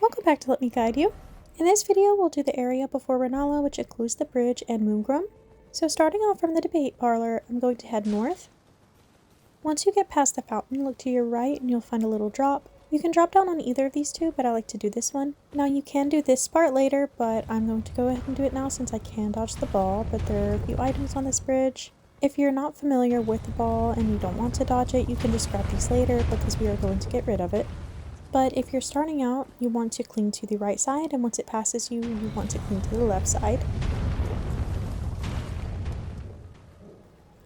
Welcome back to Let Me Guide You. In this video, we'll do the area before Rennala, which includes the bridge and Moongrum. So starting off from the debate parlor, I'm going to head north. Once you get past the fountain, look to your right and you'll find a little drop. You can drop down on either of these two, but I like to do this one. Now you can do this part later, but I'm going to go ahead and do it now since I can dodge the ball, but there are a few items on this bridge. If you're not familiar with the ball and you don't want to dodge it, you can just grab these later because we are going to get rid of it. But if you're starting out, you want to cling to the right side, and once it passes you, you want to cling to the left side.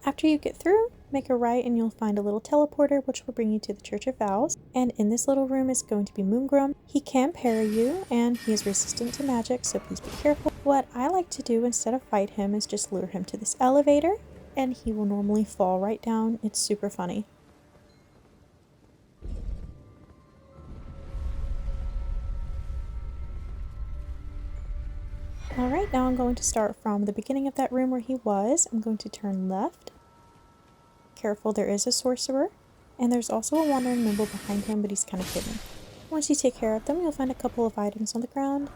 After you get through, make a right and you'll find a little teleporter which will bring you to the Church of Vows. And in this little room is going to be Moongrum. He can parry you and he is resistant to magic, so please be careful. What I like to do instead of fight him is just lure him to this elevator and he will normally fall right down. It's super funny. Alright, now I'm going to start from the beginning of that room where he was. I'm going to turn left. Careful, there is a sorcerer. And there's also a wandering noble behind him, but he's kind of hidden. Once you take care of them, you'll find a couple of items on the ground.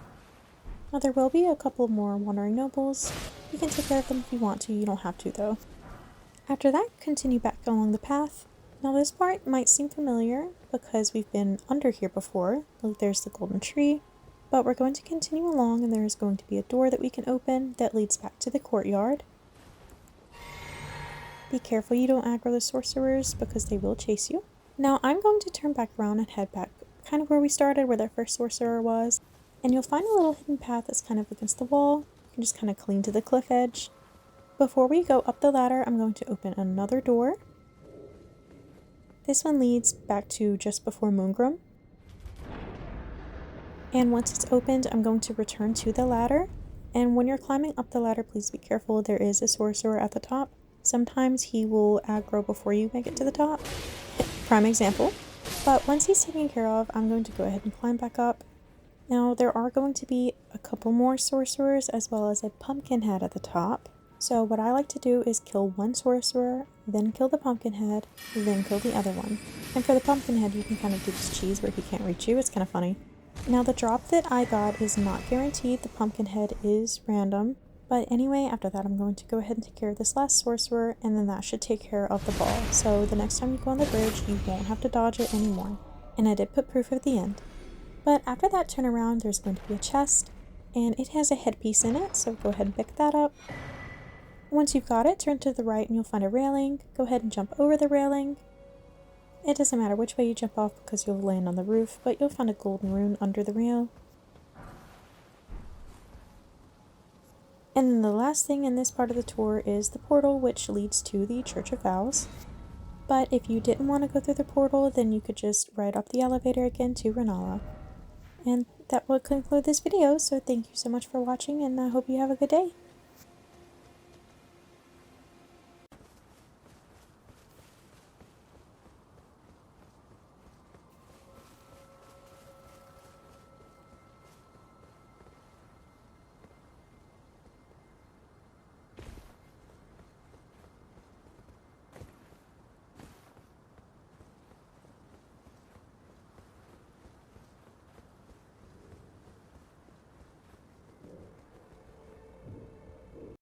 Now there will be a couple more wandering nobles. You can take care of them if you want to, you don't have to though. After that, continue back along the path. Now this part might seem familiar because we've been under here before. Look, there's the golden tree. But we're going to continue along and there is going to be a door that we can open that leads back to the courtyard. Be careful you don't aggro the sorcerers because they will chase you. Now I'm going to turn back around and head back kind of where we started, where that first sorcerer was. And you'll find a little hidden path that's kind of against the wall. You can just kind of cling to the cliff edge. Before we go up the ladder, I'm going to open another door. This one leads back to just before Moongrum. And once it's opened, I'm going to return to the ladder. And when you're climbing up the ladder, please be careful. There is a sorcerer at the top. Sometimes he will aggro before you make it to the top. Prime example. But once he's taken care of, I'm going to go ahead and climb back up. Now, there are going to be a couple more sorcerers as well as a pumpkin head at the top. So what I like to do is kill one sorcerer, then kill the pumpkin head, then kill the other one. And for the pumpkin head, you can kind of do this cheese where he can't reach you. It's kind of funny. Now the drop that I got is not guaranteed, the pumpkin head is random, but anyway, after that I'm going to go ahead and take care of this last sorcerer, and then that should take care of the ball. So the next time you go on the bridge, you won't have to dodge it anymore. And I did put proof at the end. But after that turn around, there's going to be a chest, and it has a headpiece in it, so go ahead and pick that up. Once you've got it, turn to the right and you'll find a railing. Go ahead and jump over the railing. It doesn't matter which way you jump off because you'll land on the roof, but you'll find a golden rune under the rail. And then the last thing in this part of the tour is the portal, which leads to the Church of Vows. But if you didn't want to go through the portal, then you could just ride up the elevator again to Rennala. And that will conclude this video, so thank you so much for watching and I hope you have a good day.